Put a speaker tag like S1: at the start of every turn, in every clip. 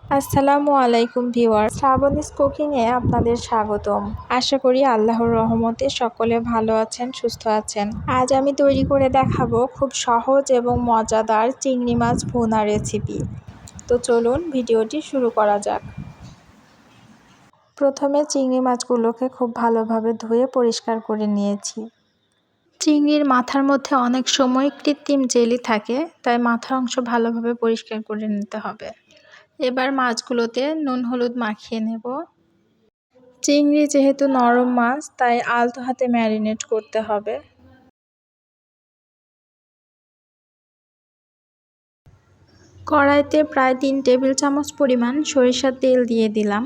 S1: আসসালামু আলাইকুম ভিউয়ার, শ্রাবণীস কুকিংয়ে আপনাদের স্বাগতম। আশা করি আল্লাহর রহমতে সকলে ভালো আছেন, সুস্থ আছেন। আজ আমি তৈরি করে দেখাবো খুব সহজ এবং মজাদার চিংড়ি মাছ ভুনা রেসিপি। তো চলুন ভিডিওটি শুরু করা যাক। প্রথমে চিংড়ি মাছগুলোকে খুব ভালোভাবে ধুয়ে পরিষ্কার করে নিয়েছি। চিংড়ির মাথার মধ্যে অনেক সময় কৃত্রিম জেলি থাকে, তাই মাথার অংশ ভালোভাবে পরিষ্কার করে নিতে হবে। এবার মাছগুলোতে নুন হলুদ মাখিয়ে নেব। চিংড়ি যেহেতু নরম মাছ, তাই আলতো হাতে ম্যারিনেট করতে হবে। কড়াইতে প্রায় 3 টেবিল চামচ পরিমাণ সরিষার তেল দিয়ে দিলাম।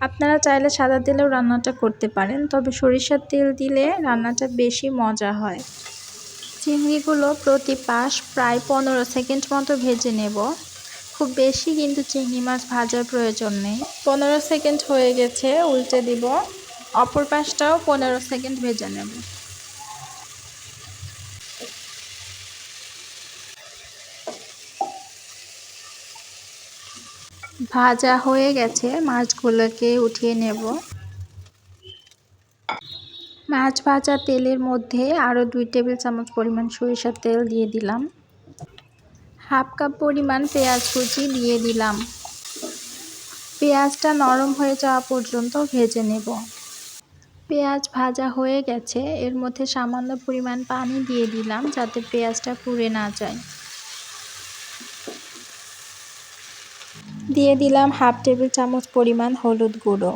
S1: আপনারা চাইলে সাদা তেলেও রান্নাটা করতে পারেন, তবে সরিষার তেল দিলে রান্নাটা বেশি মজা হয়। চিংড়িগুলো প্রতি পাশ প্রায় 15 সেকেন্ড মতো ভেজে নেব। খুব বেশি কিন্তু চিংড়ি মাছ ভাজার প্রয়োজন নেই। 15 সেকেন্ড হয়ে গেছে, উল্টে দিব। অপর পাশটাও 15 সেকেন্ড ভেজে নেব। ভাজা হয়ে গেছে, মাছগুলোকে উঠিয়ে নেব। মাছ ভাজা তেলের মধ্যে আরও 2 টেবিল চামচ পরিমাণ সরিষার তেল দিয়ে দিলাম। হাফ কাপ পরিমাণ পেঁয়াজ কুচি দিয়ে দিলাম। পেঁয়াজটা নরম হয়ে যাওয়া পর্যন্ত ভেজে নেব। পেঁয়াজ ভাজা হয়ে গেছে, এর মধ্যে সামান্য পরিমাণ পানি দিয়ে দিলাম যাতে পেঁয়াজটা পুড়ে না যায়। দিয়ে দিলাম হাফ টেবিল চামচ পরিমাণ হলুদ গুঁড়ো,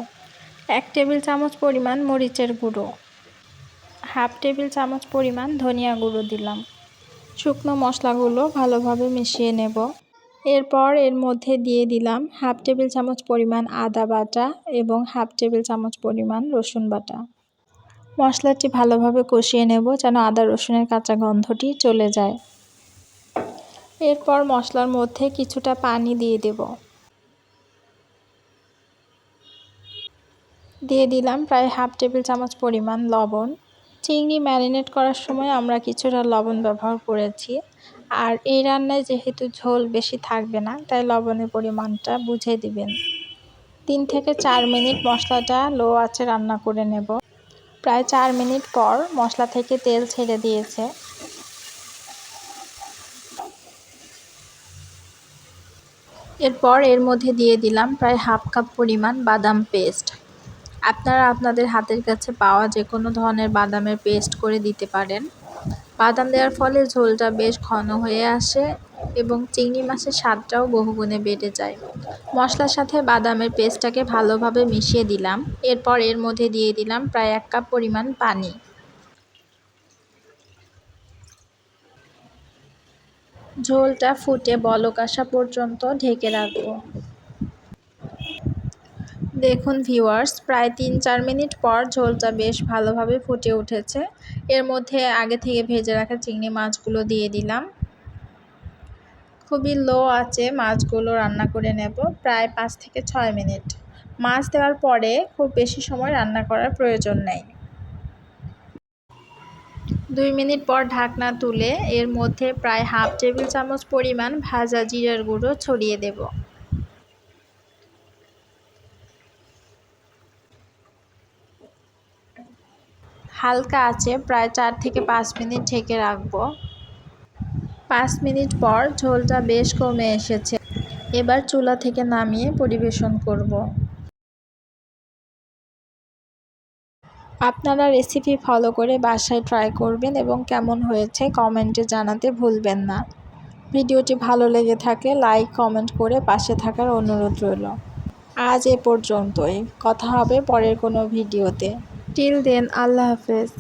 S1: 1 টেবিল চামচ পরিমাণ মরিচের গুঁড়ো, হাফ টেবিল চামচ পরিমাণ ধনিয়া গুঁড়ো দিলাম। শুকনো মশলাগুলো ভালোভাবে মিশিয়ে নেব। এরপর এর মধ্যে দিয়ে দিলাম হাফ টেবিল চামচ পরিমাণ আদা বাটা এবং হাফ টেবিল চামচ পরিমাণ রসুন বাটা। মশলাটি ভালোভাবে কষিয়ে নেব যেন আদা রসুনের কাঁচা গন্ধটি চলে যায়। এরপর মশলার মধ্যে কিছুটা পানি দিয়ে দেব। দিয়ে দিলাম প্রায় হাফ টেবিল চামচ পরিমাণ লবণ। চিংড়ি ম্যারিনেট করার সময় আমরা কিছুটা লবণ ব্যবহার করেছি, আর এই রান্নায় যেহেতু ঝোল বেশি থাকবে না, তাই লবণের পরিমাণটা বুঝে দিবেন। 3 থেকে 4 মিনিট মশলাটা লো আঁচে রান্না করে নেব। প্রায় 4 মিনিট পর মশলা থেকে তেল ছেড়ে দিয়েছে। এরপর এর মধ্যে দিয়ে দিলাম প্রায় হাফ কাপ পরিমাণ বাদাম পেস্ট। আপনারা আপনাদের হাতের কাছে পাওয়া যে কোনো ধরনের বাদামের পেস্ট করে দিতে পারেন। বাদাম দেওয়ার ফলে ঝোলটা বেশ ঘন হয়ে আসে এবং চিংড়ি মাছের স্বাদটাও বহুগুণে বেড়ে যায়। মশলার সাথে বাদামের পেস্টটাকে ভালোভাবে মিশিয়ে দিলাম। এরপর এর মধ্যে দিয়ে দিলাম প্রায় 1 কাপ পরিমাণ পানি। ঝোলটা ফুটে বলক আসা পর্যন্ত ঢেকে রাখবো। দেখুন ভিউয়ার্স, প্রায় 3-4 মিনিট পর ঝোলটা বেশ ভালোভাবে ফুটে উঠেছে। এর মধ্যে আগে থেকে ভেজে রাখা চিংড়ি মাছগুলো দিয়ে দিলাম। খুবই লো আঁচে মাছগুলো রান্না করে নেব প্রায় 5 থেকে 6 মিনিট। মাছ দেওয়ার পরে খুব বেশি সময় রান্না করার প্রয়োজন নেই। 2 মিনিট পর ঢাকনা তুলে এর মধ্যে প্রায় হাফ টেবিল চামচ পরিমাণ ভাজা জিরার গুঁড়ো ছড়িয়ে দেব। হালকা আঁচে প্রায় 4 থেকে 5 মিনিট ঢেকে রাখবো। 5 মিনিট পর ঝোলটা বেশ কমে এসেছে। এবার চুলা থেকে নামিয়ে পরিবেশন করব। আপনারা রেসিপি ফলো করে বাসায় ট্রাই করবেন এবং কেমন হয়েছে কমেন্টে জানাতে ভুলবেন না। ভিডিওটি ভালো লেগে থাকলে লাইক কমেন্ট করে পাশে থাকার অনুরোধ রইল। আজ এ পর্যন্তই, কথা হবে পরের কোনো ভিডিওতে। টিল দেন, আল্লাহ হাফেজ।